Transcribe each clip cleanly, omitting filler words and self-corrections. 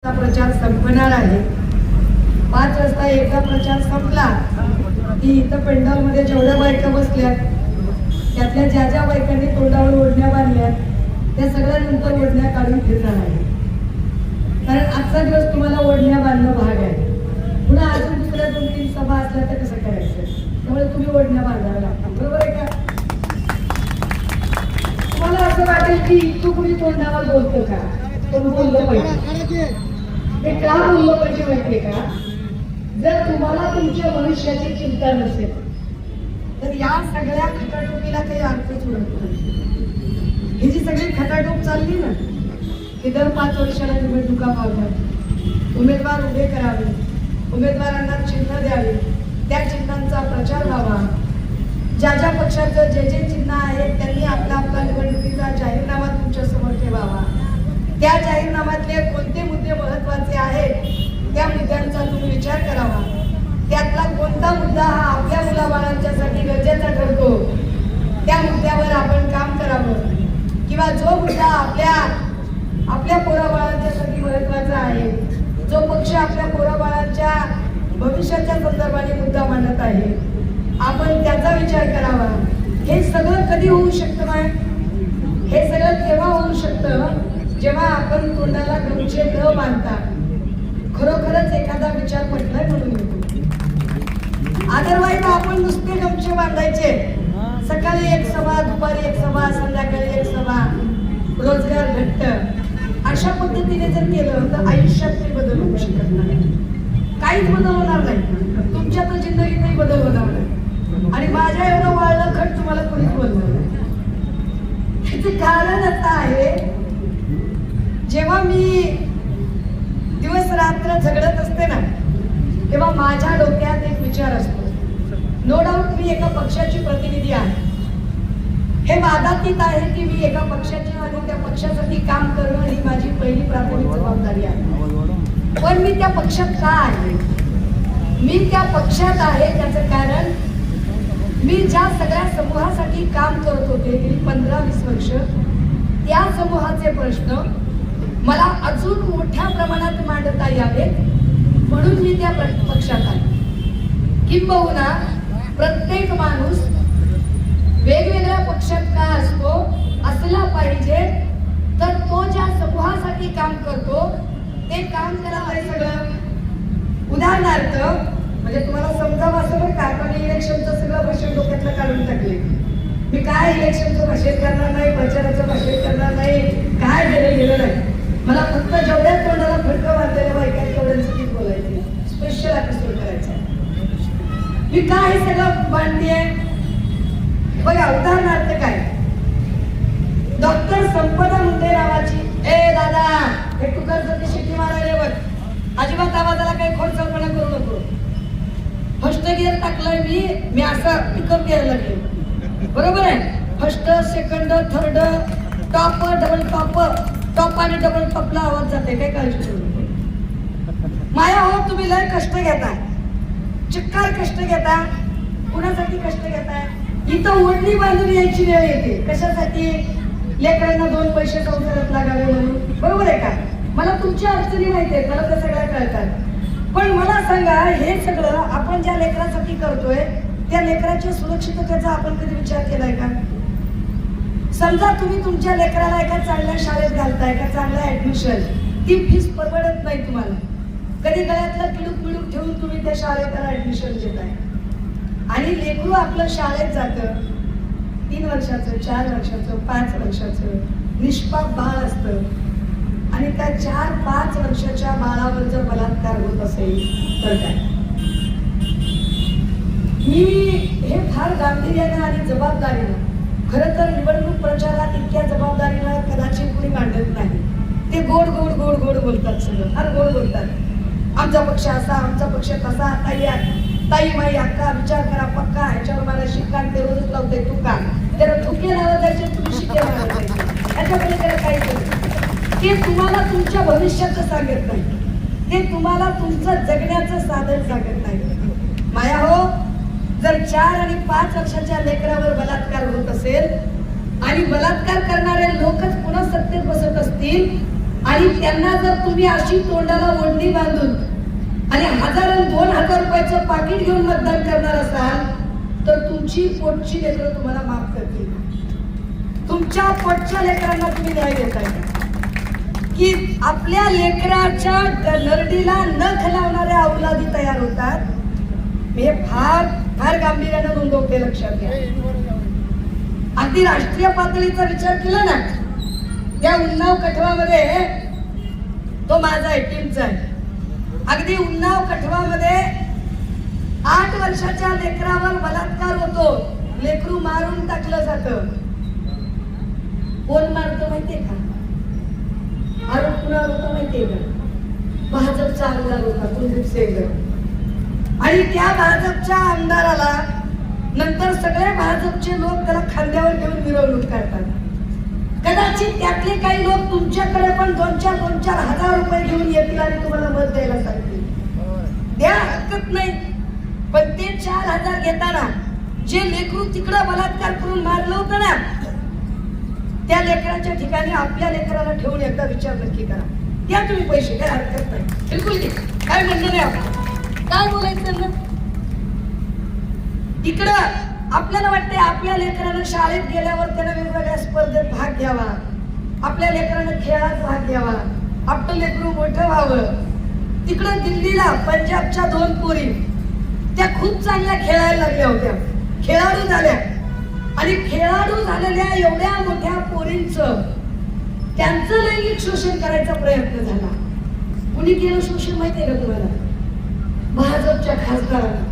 प्रचार संपणार आहे. 5 वाजता एकदा प्रचार संपला की इथं पेंडॉलमध्ये जेवढ्या बायका बसल्या त्यातल्या ज्या बायकांनी तोंडावर ओढण्या बांधल्या त्या सगळ्या नंतर ओढण्या काढून फिरणार आहे. कारण आजचा दिवस तुम्हाला ओढण्या बांधणं भाग आहे. पुन्हा अजून दुसऱ्या 2-3 सभा असल्या तर कसं करायचं? त्यामुळे तुम्ही ओढण्या बांधाव्या लागतात. बरोबर आहे का? तुम्हाला असं वाटेल की तू कुणी तोंडावर बोलतो का? पण बोललं पाहिजे. हे का बोललं पाहिजे माहितीये का? जर तुम्हाला तुमच्या भविष्याची चिंता नसेल तर या सगळ्या खटाटोपीला काही अर्थच उरत नाही. ही जी सगळी खटाटोप चालली ना की दर 5 वर्षाला निवडणुका पावतात, उमेदवार उभे करावे, उमेदवारांना चिन्ह द्यावे, त्या चिन्हांचा प्रचार व्हावा, ज्या पक्षाचं जे चिन्ह आहे त्यांनी आपला निवडणुकीचा जाहीरनामा तुमच्या समोर ठेवावा. त्या जाहीरनाम्यातले कोणते मुद्दे महत्वाचे आहेत त्या मुद्द्यांचा तुम्ही विचार करावा. त्यातला कोणता मुद्दा हा आपल्या मुलाबाळांच्यासाठी गरजेचा ठरतो त्या मुद्द्यावर आपण काम करावं. किंवा जो मुद्दा आपल्या पोराबाळांच्यासाठी महत्वाचा आहे, जो पक्ष आपल्या पोराबाळांच्या भविष्याच्या संदर्भाने मुद्दा मांडत आहे, आपण त्याचा विचार करावा. हे सगळं कधी होऊ शकतं नाही? हे सगळं तेव्हा होऊ शकतं जेव्हा आपण तोंडाला गमछे न बांधता खरोखरच एखादा विचार पटलाय म्हणून येतो. अदरवाईज आपण नुसते गमछे बांधायचे, सकाळी एक सभा, दुपारी एक सभा, संध्याकाळी एक सभा, रोजगार घट्ट, अशा पद्धतीने जर केलं तर आयुष्यात ते बदल होऊ शकत नाही. काहीच बदल होणार नाही. तुमच्या तर जिंदगीतही बदल होणार नाही. आणि माझ्या एवढं वाळलं खट तुम्हाला कोणीच बोलणार नाही. त्याचे कारण असं आहे, जेव्हा मी दिवस रात्र झगडत असते ना तेव्हा माझ्या डोक्यात एक विचार असतो. नो डाऊट मी एका पक्षाची प्रतिनिधी आहे. हे वादातीत आहे की मी एका पक्षाची आणि त्या पक्षासाठी काम करणं ही माझी पहिली प्राथमिक जबाबदारी आहे. पण मी त्या पक्षात का आहे? मी त्या पक्षात आहे त्याचं कारण मी ज्या सगळ्या समूहासाठी काम करत होते गेली 15-20 वर्ष, त्या समूहाचे प्रश्न मला अजून मोठ्या प्रमाणात मांडता यावेत म्हणून मी त्या पक्षात आहे. किंबहुना प्रत्येक माणूस वेगवेगळ्या पक्षात का असतो असला पाहिजे तर तो ज्या समूहासाठी काम करतो ते काम करायला सगळं. उदाहरणार्थ म्हणजे तुम्हाला समजावं असं बरं का, आपण इलेक्शनचं सगळं भाषण डोक्यातलं काढून टाकले. मी काय इलेक्शनचं भाषण करणार नाही, प्रचाराचं भाषण करणार नाही, काय गेलं नाही. मला फक्त जेवढ्या तोंडाला फटकं मारलेल्या बायकांनी तेवढ्यांसाठीच बोलायचे, स्पेशल एपिसोड करायचा. मी काय हे सगळं मांडतेय बघा. उदाहरणार्थ काय, डॉक्टर संपदा मुंडे नावाची, ए दादा हे तुझं शिट्टी मारायला बघ, अजिबात आवाजाला काही खोडसाळपणा करू नको. फर्स्ट गिअर टाकलंय मी असं पिकअप गिअर लागले. बरोबर आहे? First, second, third, top, double top आणि डबल टॉपला आवाज जाते, काही काळजी करू नको. माया हो, तुम्ही लय कष्ट घेताय, चिक्कार कष्ट घेता. कुणासाठी कष्ट घेताय? इथं ओढणी बांधून यायची वेळ येते. कशासाठी? लेकरांना 2 पैसे संसारात लागावे म्हणून. बरोबर आहे का? मला तुमच्या अडचणी माहिती आहेत, मला त्या सगळ्या कळतात. पण मला सांगा, हे सगळं आपण ज्या लेकरासाठी करतोय त्या लेकराच्या सुरक्षिततेचा आपण कधी विचार केलाय का? समजा तुम्ही तुमच्या लेकराला एका चांगल्या शाळेत घालताय, एका चांगल्या ऍडमिशन, ती फीस परवडत नाही तुम्हाला. कधी गळ्यातलं किडूक ठेवून तुम्ही त्या शाळेत त्याला ऍडमिशन देताय आणि लेकरू आपलं शाळेत जातं. 3 वर्षाचं, 4 वर्षाचं, 5 वर्षाचं निष्पाप बाळ असतं आणि त्या 4-5 वर्षाच्या बाळावर जर बलात्कार होत असेल तर काय? मी हे फार गांभीर्यानं आणि जबाबदारीनं, खरं तर निवडणूक प्रचारात इतक्या जबाबदारीनं कदाचित कुणी मांडत नाही. ते गोड बोलतात, सगळं फार गोड बोलतात. आमचा पक्ष असा, आमचा पक्ष तसा, ताई माई अक्का विचार करा पक्का, ह्याच्यावर मला शिक्का ते रोजच लावते तू का? त्याला ठुके लावत जायचे, तुम्ही शिक्के लावत जायचे. ह्याच्यामध्ये त्याला काही ते तुम्हाला तुमच्या भविष्याचं सांगत नाही, ते तुम्हाला तुमचं जगण्याचं साधन सांगत नाही. माया हो, जर 4 आणि 5 वर्षाच्या लेकरावर बलात्कार होत असेल आणि बलात्कार करणारे लोकच पुन्हा सत्तेत बसत असतील आणि त्यांना जर तुम्ही अशी तोंडाला ओढणी बांधून आणि 1000-2000 रुपयाचं पाकिट घेऊन मतदान करणार असाल तर तुमची पोटची लेकरं तुम्हाला माफ करतील. तुमच्या पोटच्या लेकरांना तुम्ही न्याय देताय की आपल्या लेकराच्या नरडीला नख लावणाऱ्या औलादी तयार होतात. हे फार फार गांभीर्यानं नोंदवते, लक्षात घ्या. अगदी राष्ट्रीय पातळीचा विचार केला ना, त्या उन्नाव कठवामध्ये तो माझा आहे, टीमचा आहे. अगदी उन्नाव कठवामध्ये 8 वर्षाच्या लेकरावर बलात्कार होतो, लेकरू मारून टाकलं जातं. कोण मारतो माहितीये का? आरोप कुणावर होता माहितीये का? भाजपचा आमदार होता, कुलदीप सेंगर. आणि त्या भाजपच्या आमदाराला नंतर सगळे भाजपचे लोक त्याला खांद्यावर घेऊन मिरवणूक करतात. कदाचित त्यातले काही लोक तुमच्याकडे पण 2-4 हजार रुपये घेऊन येतील आणि तुम्हाला मत द्यायला सांगतील. द्या, हरकत नाही. पण ते 4000 घेताना जे लेकरू तिकडं बलात्कार करून मारलं होतं ना, त्या लेकराच्या ठिकाणी आपल्या लेकराला ठेवून एकदा विचार नक्की करा. द्या तुम्ही पैसे, काय हरकत नाही, बिलकुल नाही. काय म्हणणं नाही आपण, काय बोलायचं ना. इकडं आपल्याला वाटतंय आपल्या लेकरानं शाळेत गेल्यावर त्यानं वेगवेगळ्या स्पर्धेत भाग घ्यावा, आपल्या लेकरानं खेळात भाग घ्यावा, आपलं लेकरू मोठं व्हावं. तिकडं दिल्लीला पंजाबच्या 2 पोरी त्या खूप चांगल्या खेळायला लागल्या होत्या, खेळाडू झाल्या. आणि खेळाडू झालेल्या एवढ्या मोठ्या पोरींचं त्यांचं लैंगिक शोषण करायचा प्रयत्न झाला. कुणी केलं शोषण माहितीये का तुम्हाला? भाजपच्या खासदारांना.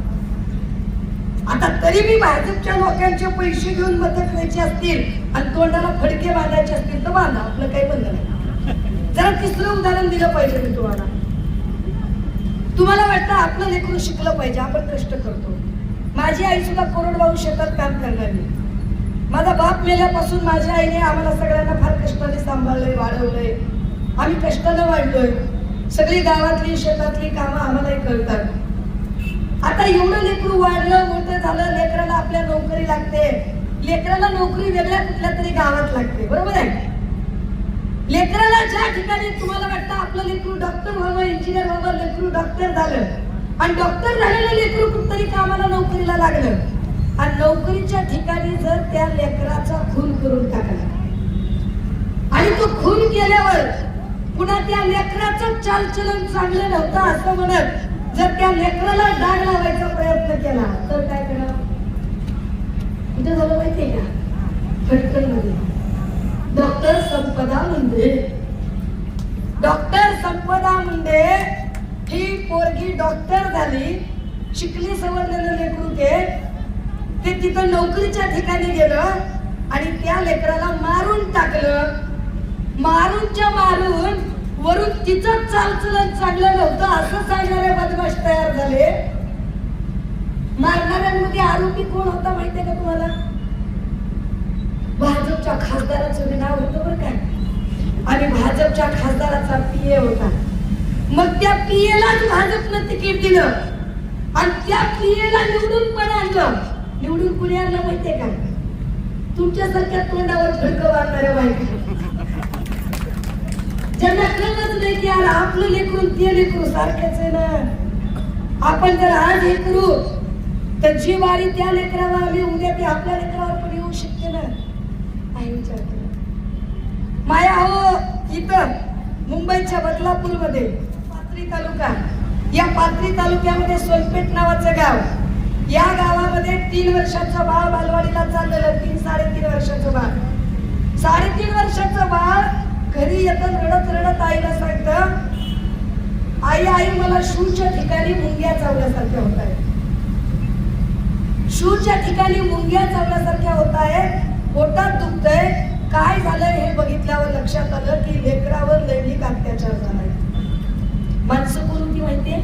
आता तरी मी भाजपच्या लोकांचे पैसे घेऊन मदत करायची असतील आणि तोंडाला फडके बांधायचे असतील तर बांधा, आपलं काही बंद नाही. जरा तिसरं उदाहरण दिलं पाहिजे मी तुम्हाला. तुम्हाला वाटतं आपलं लेकरू शिकलं पाहिजे, आपण कष्ट करतो. माझी आई सुद्धा कोरडवाहू शेतात काम करणारी. माझा बाप मेल्यापासून माझ्या आईने आम्हाला सगळ्यांना फार कष्टाने सांभाळलंय, वाढवलंय. आम्ही कष्टानं वाढलोय. सगळी गावातली शेतातली कामं आम्हालाही कळतात. आता एवढं लेकरू वाढलं, मोठं झालं, लेकराला आपल्या नोकरी लागते. लेकराला नोकरी वेगळ्या कुठल्या तरी गावात लागते, बरोबर आहे. लेकराला ज्या ठिकाणी तुम्हाला वाटतं आपलं लेकरू डॉक्टर व्हावं, इंजिनियर व्हावं, लेकरू डॉक्टर झालं आणि डॉक्टर झालेलं लेकरू कुठतरी कामाला नोकरीला लागलं आणि नोकरीच्या ठिकाणी जर त्या लेकराचा खून करून टाकला आणि तो खून केल्यावर पुन्हा त्या लेकराचं चालचलन चांगलं नव्हतं असं म्हणत जर त्या लेकराला डाग लावायचा प्रयत्न केला तर काय करणार? कुठे झालं माहितीये का? फटकन मध्ये. डॉक्टर संपदा मुंडे, डॉक्टर संपदा मुंडे ही पोरगी डॉक्टर झाली, शिकली सवरलेलं लेकरू ते तिथं नोकरीच्या ठिकाणी गेलं आणि त्या लेकराला मारून टाकलं. मारूनच्या मारून वरून तिचं चालचलन चांगलं नव्हतं असं सांगणारे बदमाश तयार झाले. मारणाऱ्यांमध्ये आरोपी कोण होता माहितीये का तुम्हाला? भाजपच्या खासदाराचं नाव होतं बरं काय, आणि भाजपच्या खासदाराचा पीए होता. मग त्या पीएलाच भाजपनं तिकीट दिलं आणि त्या पीएला निवडून पण आणलं. निवडून कुणी आणलं माहितीये का? तुमच्यासारख्या तोंडावर फडकं मारणाऱ्या बायका, ज्यांना कळलंच नाही की यार आपलं लेकरून ते लेकरू सारखेच आहे ना. आपण जर आज हे करू तर जी वारी त्या लेकरावर आली उद्या ती आपल्या लेकरावर पण येऊ शकते ना. काय विचार केला माया हो? इथं मुंबईच्या बदलापूर मध्ये पाथरी तालुका, या पाथरी तालुक्यामध्ये सोनपेठ नावाचं गाव, या गावामध्ये 3 वर्षाचं बाळ बालवाडीला चाललेलं. 3-3.5 वर्षाचं बाळ, 3.5 वर्षाचं बाळ घरी येतं रडत रडत आईला सांगतं, आई आई मला शूच्या ठिकाणी मुंग्या चावल्यासारख्या होत आहे, शूच्या ठिकाणी मुंग्या चावल्यासारख्या होत आहे, पोटात दुखतंय. काय झालंय हे बघितल्यावर लक्षात आलं की लेकरावर लैंगिक अत्याचार झालाय. माणसं कोण होती माहितीये?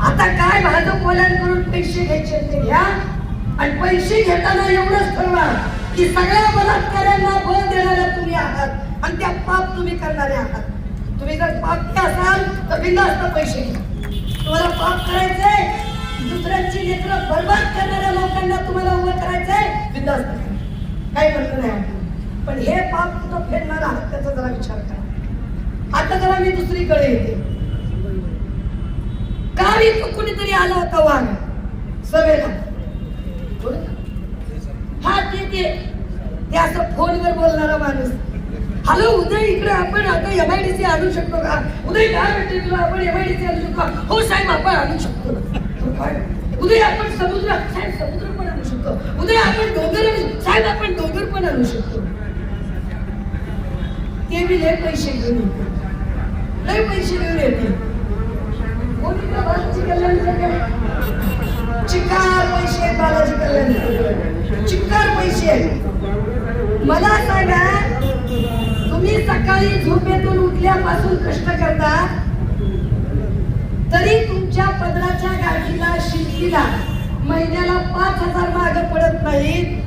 आता काय भाजपवाल्यांकडून पैसे घ्यायचे ते घ्या आणि पैसे घेताना एवढंच ठरवा की सगळ्या बलात्काऱ्यांना बळ देणाऱ्या तुम्ही आहात आणि त्या पाप तुम्ही करणारे आहात. तुम्ही जर पापी असाल तर बिनधास्त पैसे घ्या. तुम्हाला पाप करायचंय, दुसऱ्यांची लेकरं बर्बाद करणाऱ्या लोकांना तुम्हाला उभं करायचंय, बिनधास्त करा. काही म्हणत नाही आपण. पण हे पाप कुठं फेडणार आहात त्याचा जरा विचार करा. आता जरा मी दुसरीकडे येते. काल इथं कुणीतरी आला होता वाघ सभेला. हा ते असं फोनवर बोलणारा माणूस. हॅलो उदय, इकडे आपण आता MIDC आणू शकतो का? उदय काय वाटते तुला, आपण MIDC आणू शकतो का? हो साहेब आपण आणू शकतो. उदय आपण समुद्र पण आणू शकतो. उदय आपण डोंगर साहेब आपण डोंगर पण आणू शकतो. ते बी लय पैसे घेऊन येते. बालाजी कल्याण चिक्कार पैसे, बालाजी कल्याण चिक्कार पैसे. मला सांगा, तुम्ही सकाळी झोपेतून उठल्यापासून कष्ट करता तरी तुमच्या पदराच्या गाठीला शिंपीला महिन्याला 5,000 मागे पडत नाहीत.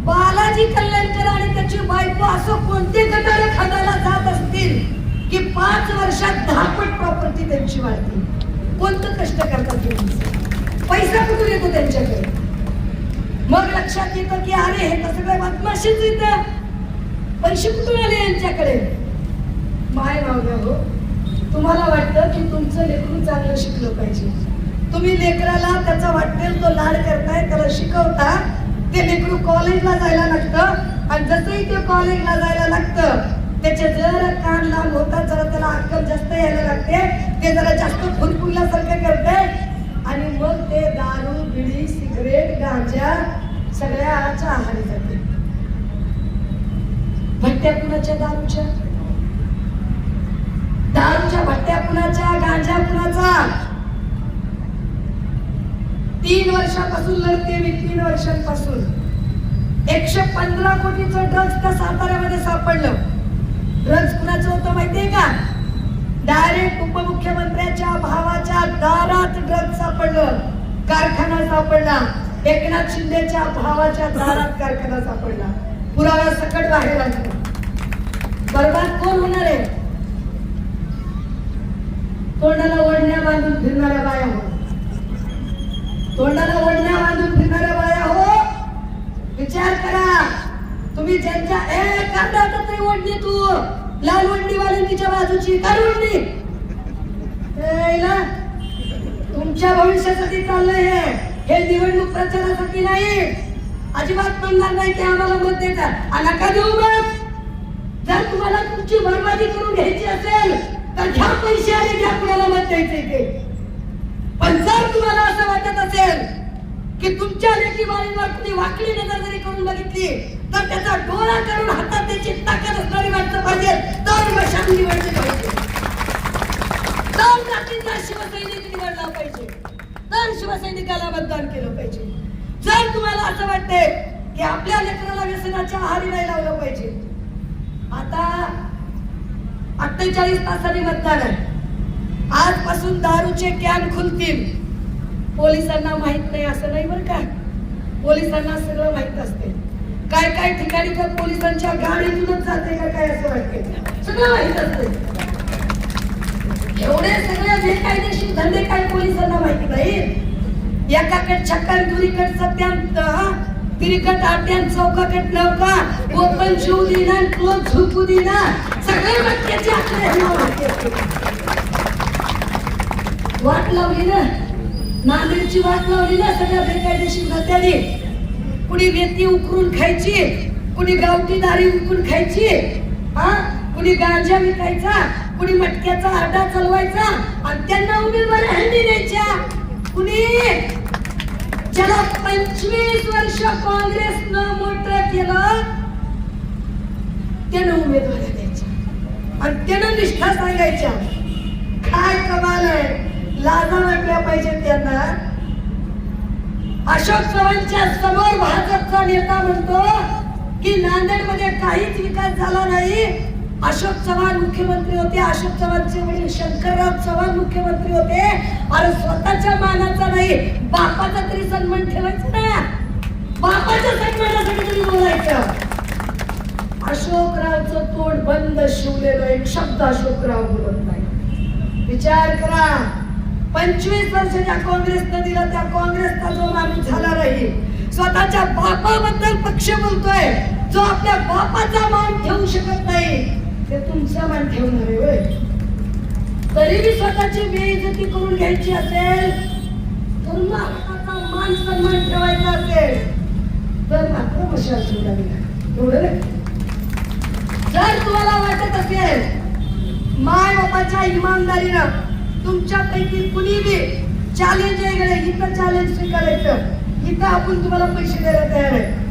बालाजी कल्याणकर आणि त्याची बायको असं कोणते गटारे खाण्याला जात असतील की 5 वर्षात 10 पट प्रॉपर्टी त्यांची वाढते. कोणतं कष्ट करतात तुम्ही? पैसा कुठून येतो त्यांच्याकडे? मग लक्षात येतं की अरे हे तर सगळं बदमाशीच येतं. पैसे कुठून आले यांच्याकडे? माय नाव घ्या हो. तुम्हाला वाटतं की तुमचं लेकरू चांगलं शिकलं पाहिजे. तुम्ही लेकराला त्याचा वाटेल तो लाड करताय, त्याला शिकवता. ते लेकरू कॉलेजला जायला लागतं आणि जसंही ते कॉलेजला जायला लागतं त्याचे जरा कान लांब होतात, जरा त्याला अक्कल जास्त यायला लागते, ते जरा जास्त फुलफुलल्यासारखं करते आणि मग ते दारू, बिडी, सिगरेट, गांजा सगळ्याच्या आहारी जाते. भट्ट्या कुणाच्या? दारूच्या भट्ट्या कुणाच्या? गांजा कुणाचा? 3 वर्षापासून लढते मी. 3 वर्षांपासून 115 कोटीचं ड्रग्ज त्या साताऱ्यामध्ये सापडलं. ड्रग्ज कुणाचं होतं माहितीये का? डायरेक्ट उपमुख्यमंत्र्याच्या भावाच्या दारात ड्रग्ज सापडलं. कारखाना सापडला. एकनाथ शिंदेच्या भावाच्या दारात कारखाना सापडला. पुराव्या सकट बाहेर आला. बर्बाद कोण होणार आहे? तोंडाला ओढण्या बांधून फिरणाऱ्या बाया हो. तोंडाला ओढण्या बांधून फिरणाऱ्या बाया हो. विचार करा तुम्ही ज्यांच्या कांदा तरी ओढणी, तू लाल ओढणी वाली तिच्या बाजूची काय ओढणी? तुमच्या भविष्यासाठी चाललंय हे निवडणूक प्रचारासाठी नाही. अजिबात म्हणणार नाही की आम्हाला मत देता. नका देऊ मत. जर तुम्हाला तुमची बर्बादी करून घ्यायची असेल तर घ्या पैसे आणि घ्या कुणाला मत द्यायचे ते. पण जर तुम्हाला असं वाटत असेल की तुमच्या लेकी बाळींवर कुणी वाकडी नजर जरी करून बघितली तर त्याचा डोळा करून हातात त्याची ताकद असणारी माणसं पाहिजे, तर मशाल निवडली पाहिजे, तर जातीचा शिवसैनिक निवडला पाहिजे, तर शिवसैनिकाला मतदान केलं पाहिजे. जर तुम्हाला असं वाटतंय की आपल्या लेकराला व्यसनाच्या आहारी नाही लावलं पाहिजे, आता 48 तासांनी मतदान आहे. आजपासून दारूचे कॅन खुलतील. पोलिसांना माहित नाही असं नाही बरं का. पोलिसांना सगळं माहित असते. काय काय ठिकाणी तर पोलिसांच्या गाडीतूनच जाते का काय असं वाटते. सगळं माहित असते. एवढे सगळे बेकायदेशीर धंदे काय पोलिसांना माहिती नाही. एकाकड छक्कन दुरीकड सत्यांत तिरीकट आट्यान चौकाकट नौका ओपन शिव दिना क्लोज झुकू दिना सगळे वाक्याचे आकडे वाट लावली ना. नांदेडची वाट लावली ना सगळ्या बेकायदेशीर धंद्याने. कुणी रेती उकरून खायची, कुणी गावठी दारी उकरून खायची, कुणी गांजा विकायचा, कुणी मटक्याचा आडा चालवायचा आणि त्यांना उमेदवारी हंडी द्यायच्या. कुणी ज्याला 25 वर्ष काँग्रेसनं मोठं केलं त्यानं उमेदवारी द्यायच्या आणि त्यानं निष्ठा सांगायच्या. काय कमाल आहे. लाजा वाटल्या पाहिजे त्यांना. अशोक चव्हाणच्या समोर भाजपचा नेता म्हणतो की नांदेडमध्ये काहीच विकास झाला नाही. अशोक चव्हाण मुख्यमंत्री होते. अशोक चव्हाणचे वडील शंकरराव चव्हाण मुख्यमंत्री होते. अरे स्वतःच्या मानाचा नाही बापाचा तरी सन्मान ठेवायचा ना. बापाच्या सन्मानासाठी तरी बोलायचं. अशोकरावचं तोंड बंद शिवलेलं एक शब्द अशोकराव बोलत नाही. विचार करा. 25 वर्षाच्या काँग्रेसनं दिला त्या काँग्रेसचा जो माणूस झाला नाही. स्वतःच्या बापाबद्दल पक्ष बोलतोय, जो आपल्या बापाचा मान ठेवू शकत नाही ते तुमचा मान ठेवणार आहे होय. तरी मी स्वतःची बेइज्जती करून घ्यायची असेल तर महाराष्ट्राचा मान सन्मान ठेवायचा असेल तर मात्र मशाल सोडावी लागेल. एवढं नाही. जर तुम्हाला वाटत असेल माय बापाच्या इमानदारीनं तुमच्यापैकी कुणी बी चॅलेंज आहे इथं चॅलेंज स्वीकारायचं इथं आपण तुम्हाला पैसे द्यायला तयार आहे.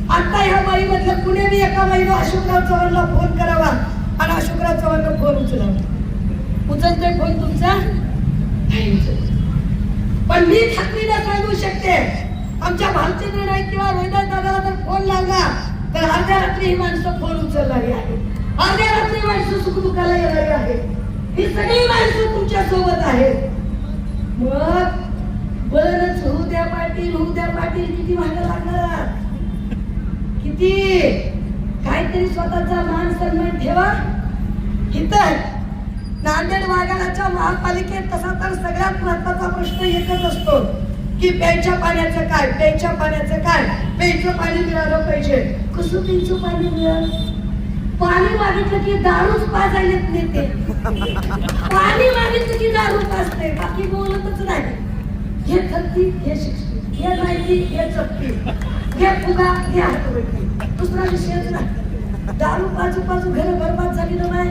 आता ह्या बाई मधलं कुणी बी एका बाईनं अशोकराव चव्हाणला फोन करावा आणि अशोकराव चव्हाणला फोन उचलावा. उचलतोय फोन तुमचा नाही उचलत. पण मी खात्रीने सांगू शकते आमच्या भालचंद्र नाईक किंवा रोहिदास दादाला जर फोन लावला तर अर्ध्या रात्री ही माणसं फोन उचलणारी आहे. अर्ध्या रात्री माणसं सुखदुःखाला येणारी आहे. ही सगळी माणसं तुमच्या सोबत आहेत. मग बरंच होऊ द्या पाटील किती महाग लागणार किती काहीतरी स्वतःचा मान सन्मान ठेवा. इथं नांदेड वाघाळाच्या महापालिकेत तसा तर सगळ्यात महत्वाचा प्रश्न एकच असतो की प्यायच्या पाण्याचं काय प्यायचं पाणी मिळालं पाहिजे. कसं प्यायचं पाणी मिळालं. पाणी मागितलं की दारूच पाजायला नेते. पाणी मागितलं की दारू पाजते बाकी बोलतच नाही. हे थत्ती हे शिक्षित हे माहिती हे चपटी हे फुगा हे हातवटी दुसरा विषयच नाही. दारू पाजू घर बरबाद झाली ना बाय.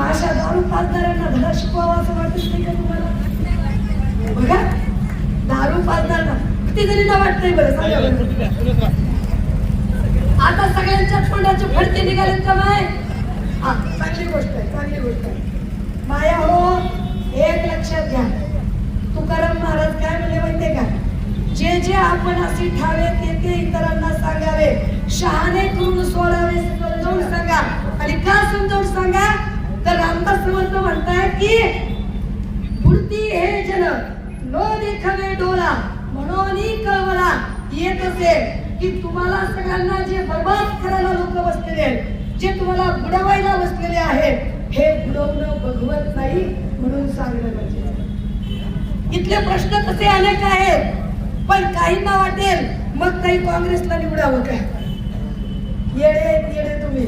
अशा दारू पाजणाऱ्यांना धडा शिकवावा असं वाटत नाही का तुम्हाला. बघा दारू पाजणाऱ्यांना किती जणींना वाटतंय बरं सांगा बरं. आता सगळ्यांच्या तोंडाचे फडके निघाले का माय. हा चांगली गोष्ट आहे. माया हो एक लक्षात घ्या तुकाराम महाराज काय म्हणले माहितीये का. जे आपण अशी ठावे ते इतरांना सांगावे. शहाणे करून सोडावे समजावून सांगा. आणि का समजावून सांगा तर रामदास समर्थ म्हणताय की पुढती हे जन नो देखावे डोला म्हणून कळवला येत असेल की तुम्हाला सगळ्यांना जे बर्बाद करायला लोक बसलेले आहेत जे तुम्हाला बुडवायला बसलेले आहेत हे बुडवणं बघवत नाही म्हणून सांगणं म्हणजे. इथले प्रश्न तसे अनेक आहेत पण काहींना वाटेल मग काही काँग्रेसला निवडावं काय. येडे तुम्ही.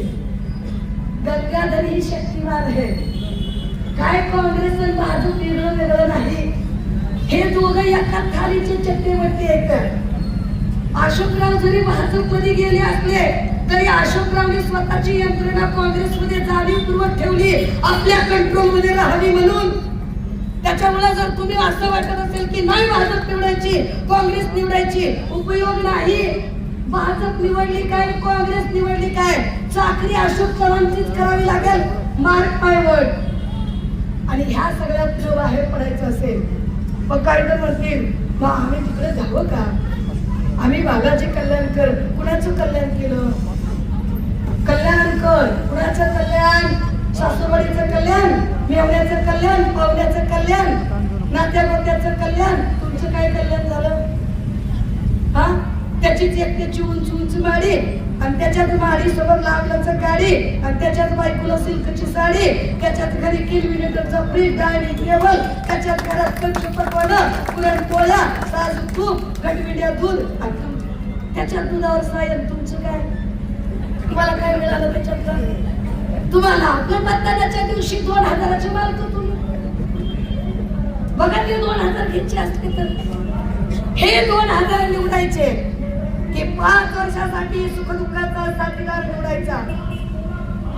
गंगाधर ही शक्तिमान आहे. काय काँग्रेस आणि भाजप वेगळं नाही. हे दोघं एका थालीचे चट्टेवरती आहेत. अशोकराव जरी भाजपमध्ये गेले असले तरी अशोकरावने स्वतःची यंत्रणा काँग्रेसमध्ये जाणीवपूर्वक ठेवली आपल्या कंट्रोलमध्ये राहावी म्हणून. त्याच्यामुळे जर तुम्ही असं वाटत असेल की नाही भाजप निवडायची काँग्रेस निवडायची उपयोग नाही. भाजप निवडली काय काँग्रेस निवडली काय चाकरी अशोक चव्हाणचीच करावी लागेल. मार्क माय वर्ड. आणि ह्या सगळ्यात जर बाहेर पडायचं असेल मग काय तर म्हणतील मग आम्ही तिकडे जावं का. आम्ही बागाचे कल्याण कर. कुणाचं कल्याण केलं. कल्याण कर कुणाचं कल्याण. सासूबाईचं कल्याण मेवण्याचं कल्याण पाहुण्याचं कल्याण नात्या गोत्याचं कल्याण. तुमचं काय कल्याण झालं. हा त्याचीच एकट्याची उंच माडी आणि त्याच्यात माडी सोबत लावल्याचं गाडी आणि त्याच्यात बायकोला सिल्कची साडी त्याच्यात घरी किलोमीटरचा फ्रीज डायनिंग टेबल त्याच्यात घरात पंचपक्वान्न पुरणपोळ्या साजूक तूप घटमिट्या दूध आणि त्याच्यात दुधावर सायन. तुमचं काय. तुम्हाला काय मिळालं त्याच्यात. तुम्हाला आपल्या मतदानाच्या दिवशी 2000चे मार्क तुम्ही बघा. ते 2000 घ्यायचे असते तर हे 2000 निवडायचे की 5 वर्षासाठी सुखदुःखाचा साथीदार निवडायचा.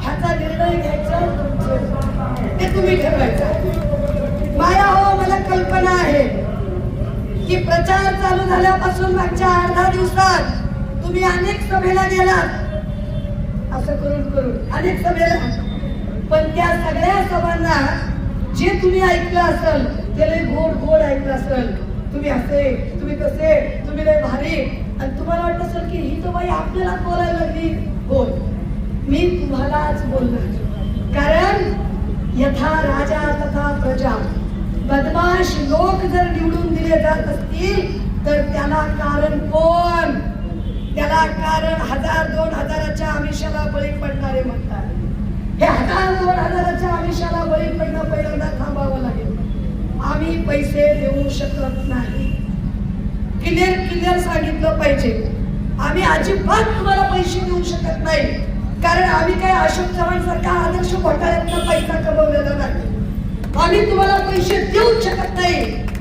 ह्याचा निर्णय घ्यायचा ते तुम्ही ठरवायचा. माया हो मला कल्पना आहे की प्रचार चालू झाल्यापासून मागच्या 8-10 दिवसात तुम्ही अनेक सभेला गेलात. असं करून अनेक सभेला. पण त्या सगळ्या सभांना जे तुम्ही ऐकलं असेल ते लय गोड ऐकलं असेल. तुम्ही असे तुम्ही तसे तुम्ही लय भारी आणि तुम्हाला वाटत असेल की ही तर बाई आपल्याला बोलायला लागली. हो मी तुम्हालाच बोलणार. कारण यथा राजा तथा प्रजा. बदमाश लोक जर निवडून दिले जात असतील तर त्याला कारण कोण. त्याला कारण 1000-2000च्या आमिषाला बळी पडणारे म्हणतात. हे 1000-2000च्या आमिषाला बळी पडणं पहिल्यांदा थांबावं लागेल. आम्ही पैसे देऊ शकत नाही. क्लिअर सांगितलं पाहिजे. आम्ही अजिबात तुम्हाला पैसे देऊ शकत नाही, कारण आम्ही काय अशोक चव्हाण सारखा आदर्श घोटाळ्यातनं पैसा कमवलेला नाही. आम्ही तुम्हाला पैसे देऊ शकत नाही.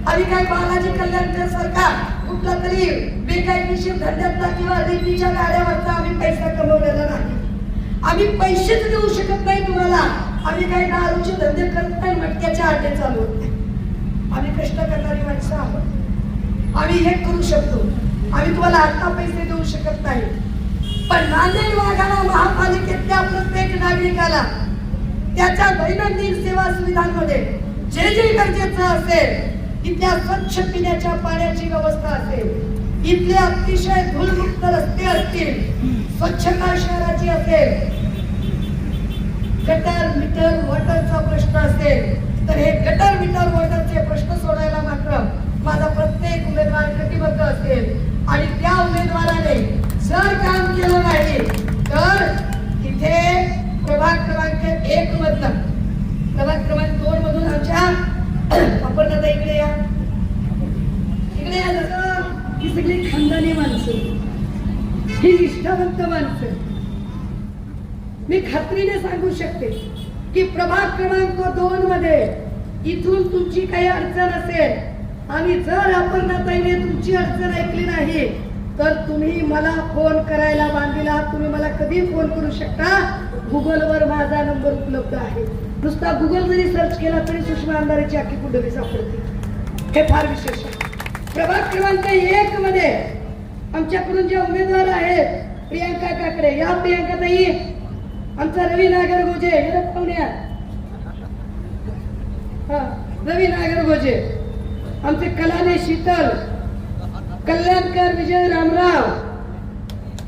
आम्ही काय बालाजी कल्याणकर सारखा कुठला तरी बेकायदेशीर धंद्यातला किंवा रेतीच्या गाड्यावरचा आम्ही पैसा कमवलेला नाही. आम्ही पैसेच देऊ शकत नाही तुम्हाला. आम्ही काही दारूचे धंदे करत नाही, मटक्याच्या आटे चालवत नाही. आम्ही कष्ट करणारी माणसं आहोत. आम्ही हे करू शकतो. आम्ही तुम्हाला आता पैसे देऊ शकत नाही, पण नांदेड वाघाला महापालिकेतल्या प्रत्येक नागरिकाला त्याच्या दैनंदिन सेवा सुविधांमध्ये जे जे गरजेचं असेल, इथल्या स्वच्छ पिण्याच्या पाण्याची व्यवस्था असेल, इथले अतिशय धूळमुक्त रस्ते असतील, स्वच्छता शहराची असेल, गटर मीटर वॉटरचा प्रश्न असेल, तर हे गटर मीटर वॉटरचे प्रश्न सोडायला मात्र माझा प्रत्येक उमेदवार कटिबद्ध असेल. आणि त्या उमेदवाराने जर काम केलं नाही तर तिथे प्रभाग क्रमांक 1 मधनं प्रभाग क्रमांक 2 मधून आमच्या आपण आता इकडे या ही सगळी खानदानी माणसं, ही निष्ठावंत माणसं. मी खात्रीने सांगू शकते की प्रभाग क्रमांक 2 मध्ये इथून तुमची काही अडचण असेल आणि जर अपर्णाताईने तुमची अडचण ऐकली नाही तर तुम्ही मला फोन करायला बांधील आहात. तुम्ही मला कधी फोन करू शकता. गुगलवर माझा नंबर उपलब्ध आहे. नुसता गुगल जरी सर्च केला तरी सुषमा अंधारेची अख्खी कुंडली सापडते. हे फार विशेष आहे. प्रभाग क्रमांक 1 मध्ये आमच्याकडून जे उमेदवार आहेत, प्रियांका काकडे, या प्रियांका ताई, आमचा रवी नागरगोजे, हे पाहुण्या, रवी नागरगोजे, आमचे कलाने शीतल, कल्याणकर विजय रामराव,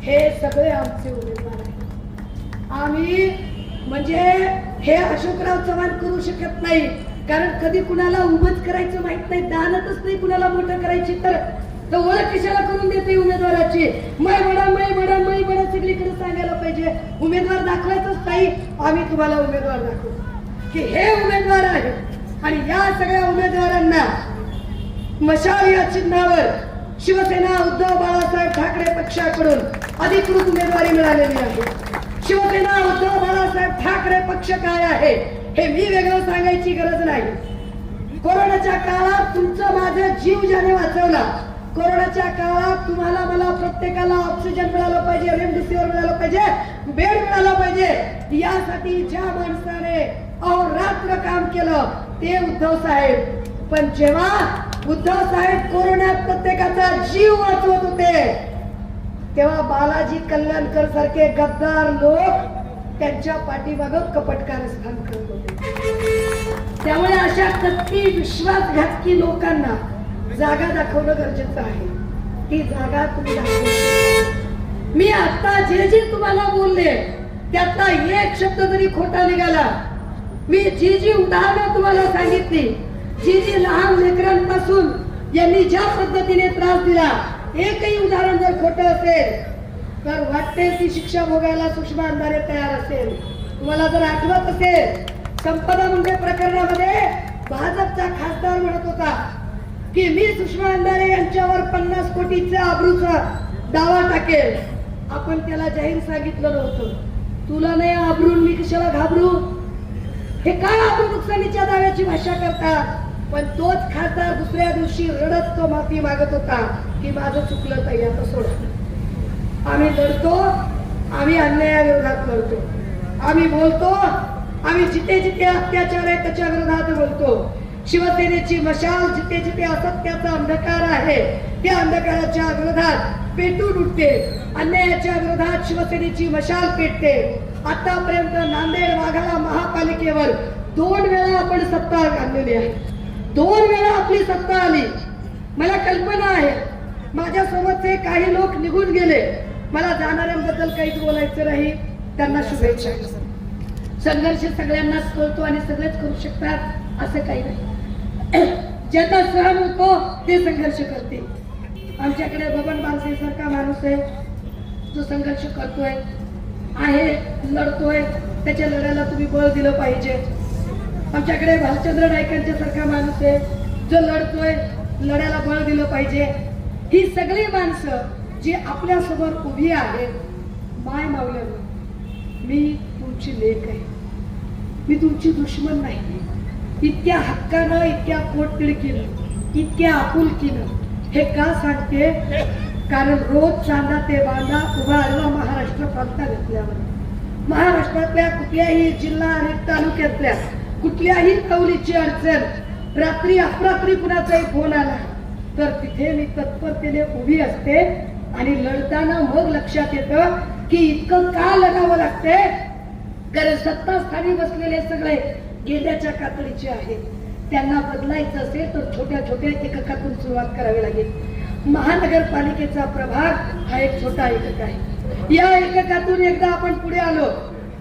हे सगळे आमचे उमेदवार आहेत. आम्ही म्हणजे हे अशोकराव चव्हाण करू शकत नाही, कारण कधी कुणाला उभंच करायचं माहित नाही, दानतच नाही कुणाला मोठं करायची, तर ओळख कशाला करून देते उमेदवाराची. मै बडा सगळीकडे सांगायला पाहिजे. उमेदवार दाखवायचंच नाही. आम्ही तुम्हाला उमेदवार दाखवतो की हे उमेदवार आहे. आणि या सगळ्या उमेदवारांना मशाल या चिन्हावर शिवसेना उद्धव बाळासाहेब ठाकरे पक्षाकडून अधिकृत उमेदवारी मिळालेली आहे. शिवसेना उद्धव बाळासाहेब ठाकरे पक्ष काय आहे हे मी वेगळं सांगायची गरज नाही. कोरोनाच्या काळात तुमचं माझं जीव ज्याने वाचवला, कोरोनाच्या काळात तुम्हाला मला प्रत्येकाला ऑक्सिजन मिळालं पाहिजे, रेमडेसिवीर मिळालं पाहिजे, बेड मिळाला पाहिजे, यासाठी ज्या माणसाने अहोरात्र काम केलं ते उद्धव साहेब. पण जेव्हा उद्धव साहेब कोरोनात प्रत्येकाचा जीव वाचवत होते तेव्हा बालाजी कल्याणकर सारखे गद्दार लोक त्यांच्या पाठीमागं कपटकारस्थान करत होते. त्यामुळे अशा कत्ती विश्वासघातकी लोकांना जागा दाखवणं गरजेचं आहे. ती जागा तुम्ही दाखवू. मी आता जे जे तुम्हाला बोलले त्यातला एक शब्द जरी खोटा निघाला, मी जी जी उदाहरणं तुम्हाला सांगितली, जी जी लहान लेकरांपासून यांनी ज्या पद्धतीने त्रास दिला, एकही उदाहरण जर खोटं असेल तर वाटेल ती शिक्षा भोगायला सुषमा अंधारे तयार असेल. तुम्हाला जर आठवत असेल, संपदा मुंडे प्रकरणामध्ये भाजपचा खासदार म्हणत होता की मी सुषमा अंधारे यांच्यावर 50 कोटीचा अब्रूचा दावा टाकेल. आपण त्याला जाहीर सांगितलं नव्हतं, तुला नाही आबरून मी कशाला घाबरू. हे काय आपण नुकसानीच्या दाव्याची भाषा करतात. पण तोच खासदार दुसऱ्या दिवशी रडत तो माफी मागत होता की माझं चुकलं ताई, आता सोडा. आम्ही लढतो, आम्ही अन्यायाविरोधात लढतो, आम्ही बोलतो, आम्ही जिथे जिथे अत्याचार आहे त्याच्या विरोधात बोलतो. शिवसेनेची मशाल जिथे जिथे असत्याचा अंधकार आहे त्या अंधकाराच्या विरोधात पेटून उठते. अन्यायाच्या विरोधात शिवसेनेची मशाल पेटते. आतापर्यंत नांदेड वाघाला महापालिकेवर 2 वेळा आपण सत्ता आणलेली आहे. 2 वेळा आपली सत्ता आली. मला कल्पना आहे माझ्यासोबतचे काही लोक निघून गेले, मला जाणाऱ्यांबद्दल काहीच बोलायचं नाही. त्यांना शुभेच्छा. संघर्ष सगळ्यांनाच कळतो आणि सगळेच करू शकतात असं काही नाही. ज्यांना सहन होतो ते संघर्ष करते. आमच्याकडे बबन बालसे सारखा माणूस आहे जो संघर्ष करतोय, आहे, लढतोय. त्याच्या लढ्याला तुम्ही बळ दिलं पाहिजे. आमच्याकडे भालचंद्र नाईकांच्या सारखा माणूस आहे जो लढतोय, लढ्याला बळ दिलं पाहिजे. ही सगळी माणसं जी आपल्यासमोर उभी आहे, माय मावल्यानं, मी तुमची लेक आहे, मी तुमची दुश्मन नाही. इतक्या हक्कानं, इतक्या पोटतिडकीनं, इतक्या आपुलकीनं हे का सांगते? कारण रोज चांदा ते बांधा उभा आलेला महाराष्ट्र प्रांत घेतल्यावर, महाराष्ट्रातल्या कुठल्याही जिल्हा आणि तालुक्यातल्या कुठल्याही कवलीची अडचण, रात्री अपरात्री कुणाचाही फोन आला तर तिथे मी तत्परतेने उभी असते. आणि लढताना मग लक्षात येतं की इतकं का लढावं लागते, कारण सत्तास्थानी बसलेले सगळे गेंड्याच्या कातडीचे आहेत. त्यांना बदलायचं असेल तर छोट्या छोट्या एककातून सुरुवात करावी लागेल. महानगरपालिकेचा प्रभाग हा एक छोटा एकक आहे. या एककातून एकदा आपण पुढे आलो,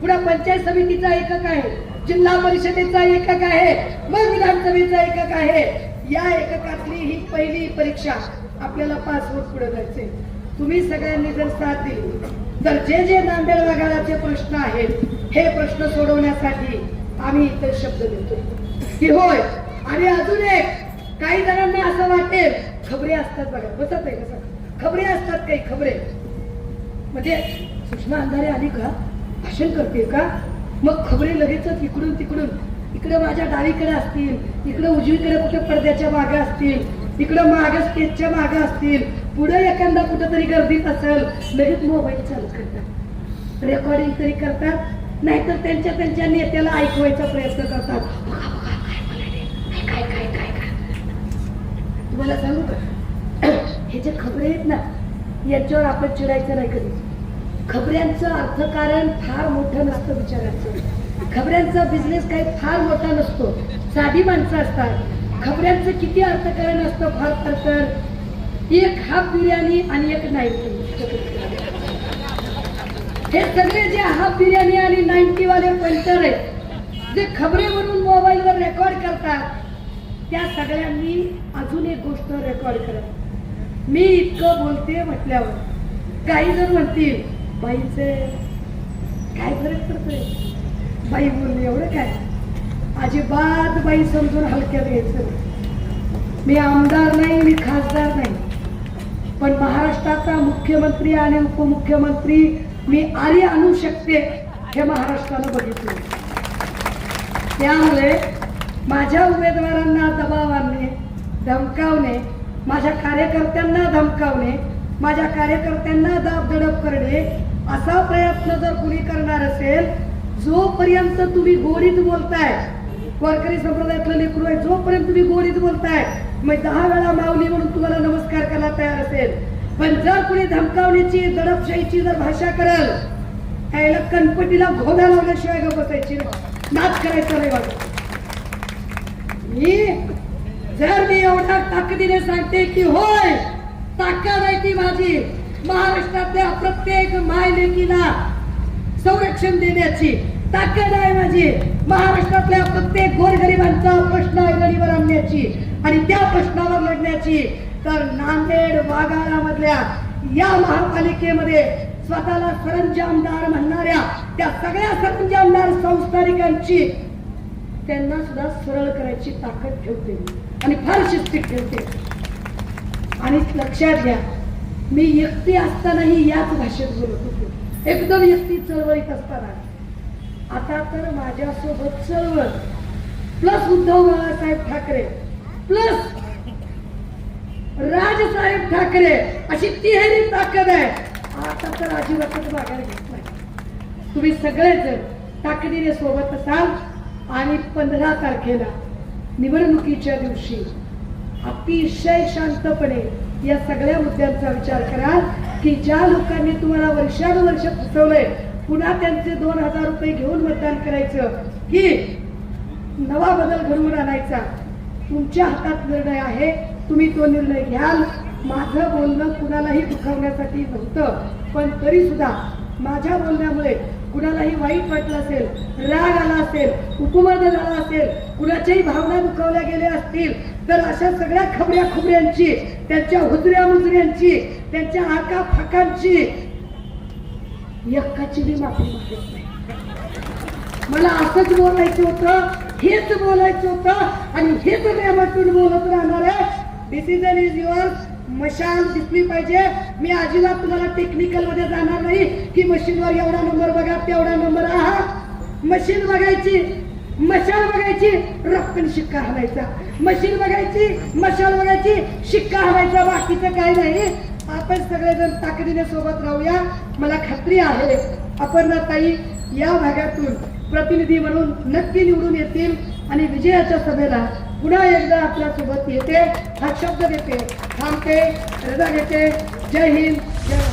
पुढे पंचायत समितीचा एकक आहे, जिल्हा परिषदेचा एकक आहे, मग विधानसभेचा एकक आहे. या एककातली ही पहिली परीक्षा आपल्याला पास होत पुढे जायचे. तुम्ही सगळ्यांनी जर साथ दिली तर जे नांदेड वगळाचे प्रश्न आहेत हे प्रश्न सोडवण्यासाठी आम्ही इतर शब्द देतो की होय. आणि अजून एक, काही जणांना असं वाटेल खबरे असतात बघा, बसत आहे कसं खबरे असतात, काही खबरे म्हणजे सुषमा अंधारे आली का, भाषण करते का, मग खबरे लगेचच इकडून तिकडून, इकडे माझ्या डावीकडे असतील, इकडे उजवीकडे कुठे पडद्याच्या मागे असतील, इकडे मागे स्टेजच्या मागे असतील, पुढे एखादा कुठेतरी गर्दीत असेल, लगेच मोबाईल चालू करतात, रेकॉर्डिंग तरी करतात, नाहीतर त्यांच्या नेत्याला ऐकवायचा प्रयत्न करतात. काय काय काय काय तुम्हाला सांगू का, हे जे खबरे आहेत ना याच्यावर आपण चिडायचं नाही कधी. खबऱ्यांचं अर्थकारण फार मोठं नसतं विचारायचं, खबऱ्यांचा बिझनेस काही फार मोठा नसतो, साधी माणसं असतात. खबऱ्यांचं किती अर्थकारण असतं, फार फार तर एक हाफ बिर्याणी आणि एक नाईट. हे सगळे जे हाफ बिर्याणी आणि 90 वाले पंटर आहेत जे खबरे म्हणून मोबाईलवर रेकॉर्ड करतात, त्या सगळ्यांनी अजून एक गोष्ट रेकॉर्ड करा. मी इतकं बोलते म्हटल्यावर काही जण म्हणतील बाईचे काय फरक पडतोय, बाई बोलली एवढं काय, अजिबात बाई समजून हलक्यात घ्यायचं. मी आमदार नाही, मी खासदार नाही, पण महाराष्ट्राचा मुख्यमंत्री आणि उपमुख्यमंत्री मी आरी आणू शकते हे महाराष्ट्रानं बघितलं. त्यामुळे माझ्या उमेदवारांना दबाव आणणे, धमकावणे, माझ्या कार्यकर्त्यांना धमकावणे, माझ्या कार्यकर्त्यांना दाबदडप करणे असा प्रयत्न जर कुणी करणार असेल, जोपर्यंत तुम्ही गोडीत बोलताय, वारकरी संप्रदायातलं लेकरू आहे, जोपर्यंत तुम्ही गोडीत बोलताय, मग 10 वेळा माऊली म्हणून तुम्हाला नमस्कार करायला तयार असेल. पण जर कुणी धमकावण्याची, दडपशाहीची जर भाषा करल, याला कणपटीला घोडा लावल्याशिवाय ग बसायची, नाच करायचा नाही वाटत. मी एवढ्या ताकदीने सांगते की होय, ताकद आहे ती माझी महाराष्ट्रातल्या प्रत्येक माय लेकीला संरक्षण देण्याची ताकद आहे माझी, महाराष्ट्रातल्या प्रत्येक गोरगरिबांचा प्रश्न आघाडीवर आणण्याची आणि त्या प्रश्नावर लढण्याची. तर नांदेड वाघाळा मधल्या या महापालिकेमध्ये स्वतःला सरंजामदार म्हणणाऱ्या त्या सगळ्या सरंजामदार संस्थानिकांची त्यांना सुद्धा सरळ करायची ताकद ठेवते आणि फार शिस्तीत ठेवते. आणि लक्षात घ्या, मी एकटी असतानाही याच भाषेत बोलत होतो, एकदम एकटी चळवळीत असताना. आता तर माझ्यासोबत चळवळ प्लस उद्धव बाळासाहेब ठाकरे प्लस राजसाहेब ठाकरे अशी तिहेरी ताकद आहे. आता तर अजिबातच माघार घेत नाही. तुम्ही सगळेजण ताकदीने सोबत असाल आणि 15 तारखेला निवडणुकीच्या दिवशी अतिशय शांतपणे या सगळ्या मुद्द्यांचा विचार कराल की ज्या लोकांनी तुम्हाला वर्षानुवर्ष फसवलंय, पुन्हा त्यांचे 2000 रुपये घेऊन मतदान करायचं की नवा बदल घडवून आणायचा, तुमच्या हातात निर्णय आहे, तुम्ही तो निर्णय घ्याल. माझं बोलणं कुणालाही दुखावण्यासाठी नव्हतं, पण तरी सुद्धा माझ्या बोलण्यामुळे कुणालाही वाईट वाटलं असेल, राग आला असेल, उपमर्द झाला असेल, कुणाच्याही भावना दुखावल्या गेल्या असतील, तर अशा सगळ्या खबऱ्या खुबऱ्यांची, त्यांच्या हुजऱ्या मुजऱ्यांची, त्यांच्या आका फाकांची एकाची बी माफी मागत नाही. मला असंच बोलायचं होतं, हेच बोलायचं होतं आणि हेच प्रेमातून बोलत राहणार आहे. Decision is yours. मशाल दिसली पाहिजे. मी अजिबात तुम्हाला टेक्निकल मध्ये जाणार नाही की मशीनवर एवढा नंबर बघा तेवढा नंबर. मशीन बघायची, मशाल बघायची, रक्कन शिक्का हलायचा. मशीन बघायची, मशाल बघायची, शिक्का हलायचा, बाकीचं काय नाही. आपण सगळेजण ताकदीने सोबत राहूया. मला खात्री आहे अपर्णाताई या भागातून प्रतिनिधी म्हणून नक्की निवडून येतील आणि विजयाच्या सभेला पुन्हा एकदा आपल्या सोबत येते हा शब्द देते, थांबते, रजा घेते. जय हिंद, जय